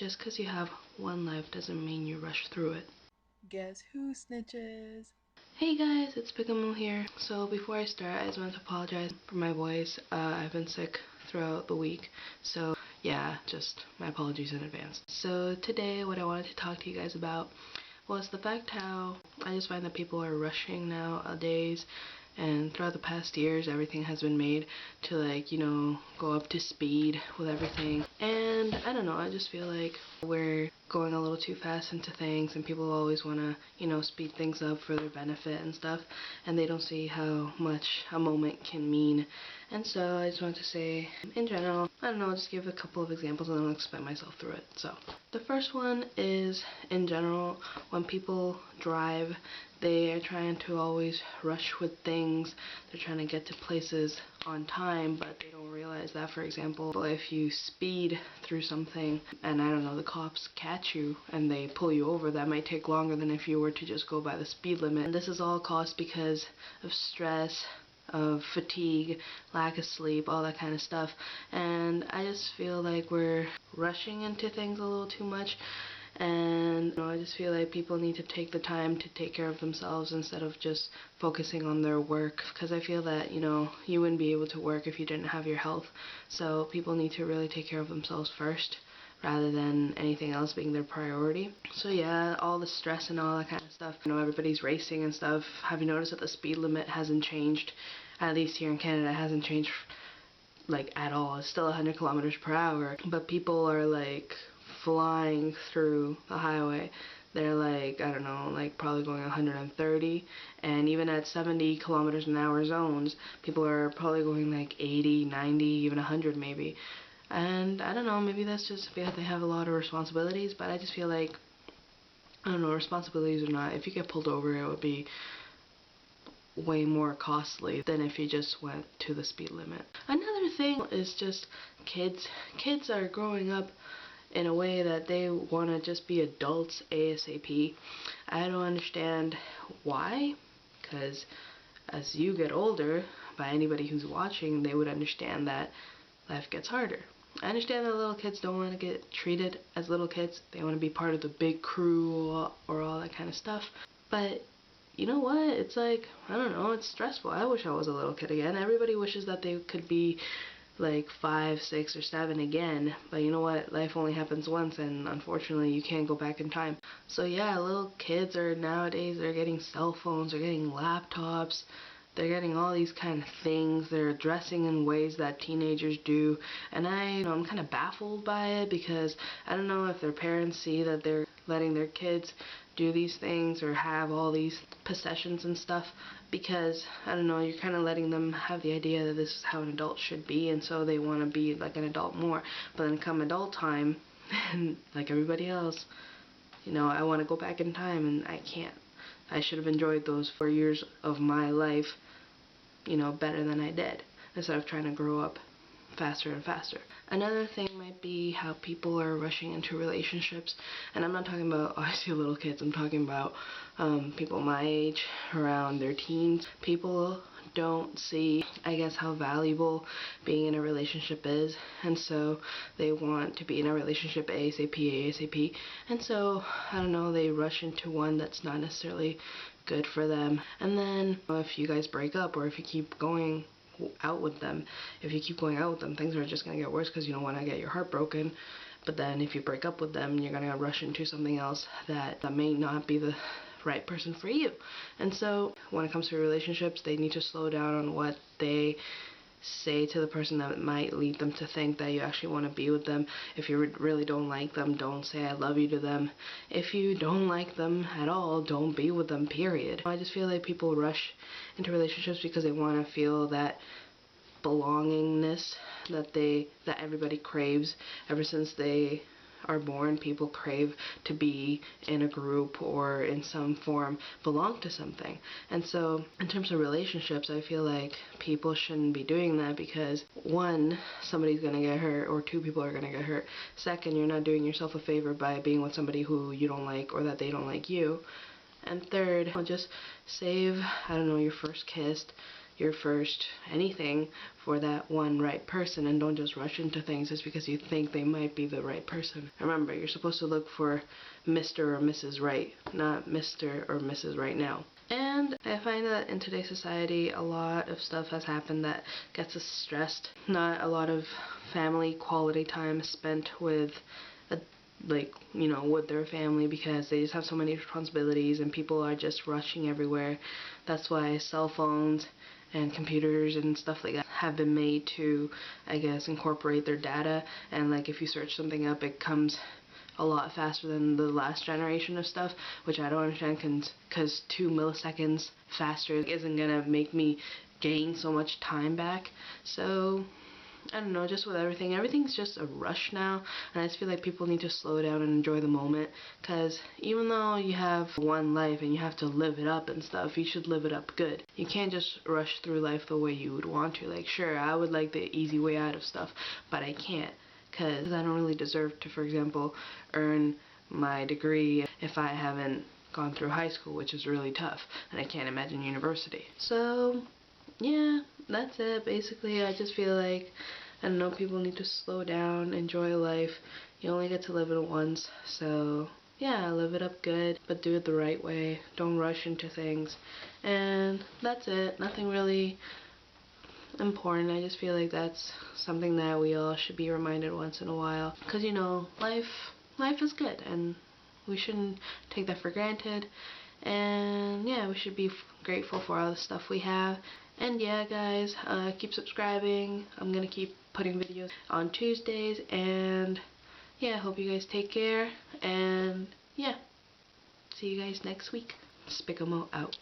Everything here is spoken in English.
just because you have one life doesn't mean you rush through it. Guess who snitches? Hey guys, it's Pikamu here. So before I start, I just want to apologize for my voice. I've been sick throughout the week, so yeah, just my apologies in advance. So today what I wanted to talk to you guys about was the fact how I just find that people are rushing nowadays, and throughout the past years everything has been made to, like, go up to speed with everything. And I don't know, I just feel like we're going a little too fast into things, and people always want to, speed things up for their benefit and stuff, and they don't see how much a moment can mean. And so I just want to say, in general, I don't know, just give a couple of examples and then I'll explain myself through it. So the first one is, in general, when people drive, they are trying to always rush with things. They're trying to get to places on time, but they don't realize that, for example, if you speed through something and, I don't know, the cops catch you and they pull you over, that might take longer than if you were to just go by the speed limit. And this is all caused because of stress, of fatigue, lack of sleep, all that kind of stuff. And I just feel like we're rushing into things a little too much. And I just feel like people need to take the time to take care of themselves instead of just focusing on their work, because I feel that you wouldn't be able to work if you didn't have your health. So people need to really take care of themselves first rather than anything else being their priority. So yeah, all the stress and all that kind of stuff, everybody's racing and stuff. Have you noticed that the speed limit hasn't changed? At least here in Canada, it hasn't changed like at all. It's still 100 kilometers per hour, but people are like flying through the highway. They're like, I don't know, like probably going 130, and even at 70 kilometers an hour zones, people are probably going like 80, 90, even 100 maybe. And I don't know, maybe that's just because they have a lot of responsibilities, but I just feel like, I don't know, responsibilities or not, if you get pulled over, it would be way more costly than if you just went to the speed limit. Another thing is just kids. Kids are growing up in a way that they want to just be adults ASAP. I don't understand why, because as you get older, by anybody who's watching, they would understand that life gets harder. I understand that little kids don't want to get treated as little kids. They want to be part of the big crew or all that kind of stuff. But you know what? It's like, I don't know, it's stressful. I wish I was a little kid again. Everybody wishes that they could be like 5, 6, or 7 again. But you know what? Life only happens once, and unfortunately you can't go back in time. So yeah, little kids are nowadays, they're getting cell phones, they're getting laptops, they're getting all these kind of things. They're dressing in ways that teenagers do, and I'm kind of baffled by it, because I don't know if their parents see that they're letting their kids do these things or have all these possessions and stuff, because I don't know, you're kind of letting them have the idea that this is how an adult should be, and so they want to be like an adult more. But then come adult time, and like everybody else, I want to go back in time, and I can't. I should have enjoyed those 4 years of my life, better than I did, instead of trying to grow up faster and faster. Another thing might be how people are rushing into relationships, and I'm not talking about obviously little kids. I'm talking about people my age, around their teens. People don't see, I guess, how valuable being in a relationship is, and so they want to be in a relationship ASAP, and so, I don't know, they rush into one that's not necessarily good for them. And then if you guys break up, or if you keep going out with them, things are just going to get worse, because you don't want to get your heart broken. But then if you break up with them, you're going to rush into something else that may not be the right person for you. And so when it comes to relationships, they need to slow down on what they say to the person that might lead them to think that you actually want to be with them. If you really don't like them, don't say I love you to them. If you don't like them at all, don't be with them, period. I just feel like people rush into relationships because they want to feel that belongingness that everybody craves. Ever since they are born, people crave to be in a group or in some form belong to something. And so in terms of relationships, I feel like people shouldn't be doing that, because one, somebody's gonna get hurt, or two people are gonna get hurt. Second, you're not doing yourself a favor by being with somebody who you don't like, or that they don't like you. And third, just save, I don't know, your first kiss, your first anything for that one right person, and don't just rush into things just because you think they might be the right person. Remember, you're supposed to look for Mr. or Mrs. Right, not Mr. or Mrs. Right now. And I find that in today's society, a lot of stuff has happened that gets us stressed. Not a lot of family quality time spent with with their family, because they just have so many responsibilities and people are just rushing everywhere. That's why cell phones and computers and stuff like that have been made to, I guess, incorporate their data, and like if you search something up, it comes a lot faster than the last generation of stuff, which I don't understand, because 2 milliseconds faster isn't gonna make me gain so much time back. So I don't know, just with everything's just a rush now, and I just feel like people need to slow down and enjoy the moment, because even though you have one life and you have to live it up and stuff, you should live it up good. You can't just rush through life the way you would want to. Like, sure, I would like the easy way out of stuff, but I can't, because I don't really deserve to, for example, earn my degree if I haven't gone through high school, which is really tough, and I can't imagine university. So yeah, that's it. Basically, I just feel like, I don't know, people need to slow down, enjoy life. You only get to live it once, so yeah, live it up good, but do it the right way. Don't rush into things. And that's it. Nothing really important. I just feel like that's something that we all should be reminded once in a while, because life is good, and we shouldn't take that for granted. And yeah, we should be grateful for all the stuff we have. And yeah, guys, keep subscribing. I'm gonna keep putting videos on Tuesdays, and yeah, I hope you guys take care, and yeah, see you guys next week. Spickamo out.